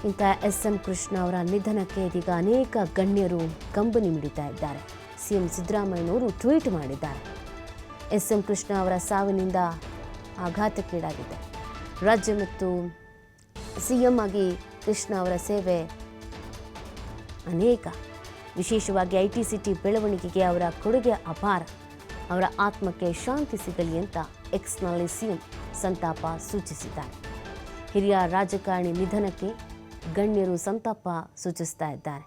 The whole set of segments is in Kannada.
ಇಂಥ ಎಸ್.ಎಂ. ಕೃಷ್ಣ ಅವರ ನಿಧನಕ್ಕೆ ಇದೀಗ ಅನೇಕ ಗಣ್ಯರು ಕಂಬನಿ ಮಿಡಿತಾ ಇದ್ದಾರೆ. ಸಿಎಂ ಸಿದ್ದರಾಮಯ್ಯನವರು ಟ್ವೀಟ್ ಮಾಡಿದ್ದಾರೆ. ಎಸ್.ಎಂ. ಕೃಷ್ಣ ಅವರ ಸಾವಿನಿಂದ ಆಘಾತಕ್ಕೀಡಾಗಿದೆ. ರಾಜ್ಯ ಮತ್ತು ಸಿಎಂ ಆಗಿ ಕೃಷ್ಣ ಅವರ ಸೇವೆ ಅನೇಕ, ವಿಶೇಷವಾಗಿ ಐಟಿ-ಸಿಟಿ ಬೆಳವಣಿಗೆಗೆ ಅವರ ಕೊಡುಗೆ ಅಪಾರ. ಅವರ ಆತ್ಮಕ್ಕೆ ಶಾಂತಿ ಸಿಗಲಿ ಅಂತ ಎಕ್ಸ್ನಲ್ಲಿ ಸಿಎಂ ಸಂತಾಪ ಸೂಚಿಸಿದ್ದಾರೆ. ಹಿರಿಯ ರಾಜಕಾರಣಿ ನಿಧನಕ್ಕೆ ಗಣ್ಯರು ಸಂತಾಪ ಸೂಚಿಸ್ತಾ ಇದ್ದಾರೆ.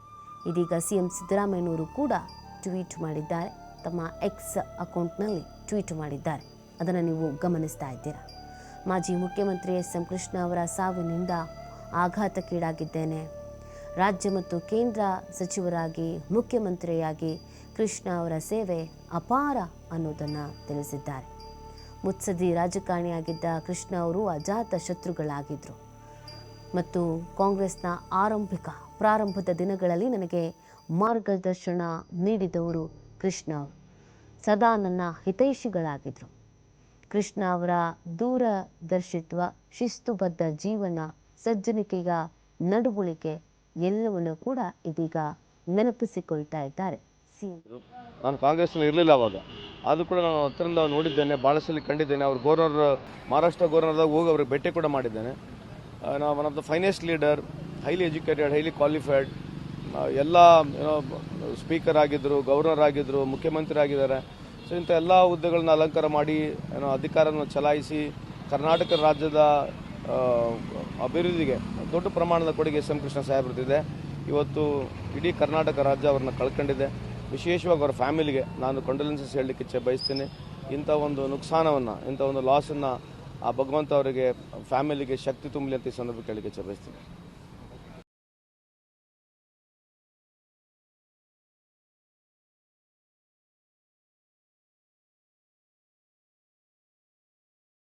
ಇದೀಗ ಸಿಎಂ ಸಿದ್ದರಾಮಯ್ಯನವರು ಕೂಡ ಟ್ವೀಟ್ ಮಾಡಿದ್ದಾರೆ. ತಮ್ಮ ಎಕ್ಸ್ ಅಕೌಂಟ್ನಲ್ಲಿ ಟ್ವೀಟ್ ಮಾಡಿದ್ದಾರೆ. ಅದನ್ನು ನೀವು ಗಮನಿಸ್ತಾ ಇದ್ದೀರಾ. ಮಾಜಿ ಮುಖ್ಯಮಂತ್ರಿ ಎಸ್.ಎಂ. ಕೃಷ್ಣ ಅವರ ಸಾವಿನಿಂದ ಆಘಾತಕ್ಕೀಡಾಗಿದ್ದೇನೆ. ರಾಜ್ಯ ಮತ್ತು ಕೇಂದ್ರ ಸಚಿವರಾಗಿ, ಮುಖ್ಯಮಂತ್ರಿಯಾಗಿ ಕೃಷ್ಣ ಅವರ ಸೇವೆ ಅಪಾರ ಅನ್ನೋದನ್ನು ತಿಳಿಸಿದ್ದಾರೆ. ಮುತ್ಸದ್ದಿ ರಾಜಕಾರಣಿಯಾಗಿದ್ದ ಕೃಷ್ಣ ಅವರು ಅಜಾತ ಶತ್ರುಗಳಾಗಿದ್ದರು ಮತ್ತು ಕಾಂಗ್ರೆಸ್ನ ಪ್ರಾರಂಭದ ದಿನಗಳಲ್ಲಿ ನನಗೆ ಮಾರ್ಗದರ್ಶನ ನೀಡಿದವರು ಕೃಷ್ಣ ಅವರು. ಸದಾ ನನ್ನ ಹಿತೈಷಿಗಳಾಗಿದ್ದರು. ಕೃಷ್ಣ ಅವರ ದೂರದರ್ಶಿತ್ವ, ಶಿಸ್ತುಬದ್ಧ ಜೀವನ, ಸಜ್ಜನಿಕೆಯ ನಡವಳಿಕೆ ಎಲ್ಲವನ್ನೂ ಕೂಡ ಇದೀಗ ನೆನಪಿಸಿಕೊಳ್ತಾ ಇದ್ದಾರೆ ಸಿಎಂ. ನಾನು ಕಾಂಗ್ರೆಸ್ನಲ್ಲಿ ಇರಲಿಲ್ಲ ಅವಾಗ, ಆದರೂ ಕೂಡ ನಾನು ಹತ್ತಿರದಿಂದ ನೋಡಿದ್ದೇನೆ, ಭಾಳ ಸಲ ಕಂಡಿದ್ದೇನೆ. ಅವರು ಮಹಾರಾಷ್ಟ್ರ ಗವರ್ನರ್ದಾಗ ಹೋಗಿ ಅವ್ರಿಗೆ ಭೇಟಿ ಕೂಡ ಮಾಡಿದ್ದೇನೆ. ನಾವು one of the finest leader, highly educated, highly qualified, ಎಲ್ಲ ಸ್ಪೀಕರ್ ಆಗಿದ್ದರು, ಗವರ್ನರ್ ಆಗಿದ್ದರು, ಮುಖ್ಯಮಂತ್ರಿ ಆಗಿದ್ದಾರೆ. ಸೊ ಇಂಥ ಎಲ್ಲ ಹುದ್ದೆಗಳನ್ನ ಅಲಂಕಾರ ಮಾಡಿ ಅಧಿಕಾರವನ್ನು ಚಲಾಯಿಸಿ ಕರ್ನಾಟಕ ರಾಜ್ಯದ ಅಭಿವೃದ್ಧಿಗೆ ದೊಡ್ಡ ಪ್ರಮಾಣದ ಕೊಡುಗೆ ಎಸ್.ಎಂ. ಕೃಷ್ಣ ಸಾಹೇಬ್ರದ್ದಿದೆ. ಇವತ್ತು ಇಡೀ ಕರ್ನಾಟಕ ರಾಜ್ಯ ಅವ್ರನ್ನ ಕಳ್ಕೊಂಡಿದೆ. ವಿಶೇಷವಾಗಿ ಅವರ ಫ್ಯಾಮಿಲಿಗೆ ನಾನು ಕಂಡೋಲೆನ್ಸಸ್ ಹೇಳಲಿಕ್ಕೆ ಬಯಸ್ತೀನಿ. ಇಂಥ ಒಂದು ನುಕ್ಸಾನವನ್ನು, ಇಂಥ ಒಂದು ಲಾಸನ್ನು ಆ ಭಗವಂತ ಅವರಿಗೆ, ಫ್ಯಾಮಿಲಿಗೆ ಶಕ್ತಿ ತುಂಬಲಿ ಅಂತ ಈ ಸಂದರ್ಭ ಕೇಳಲಿಕ್ಕೆ ಬಯಸ್ತೀನಿ.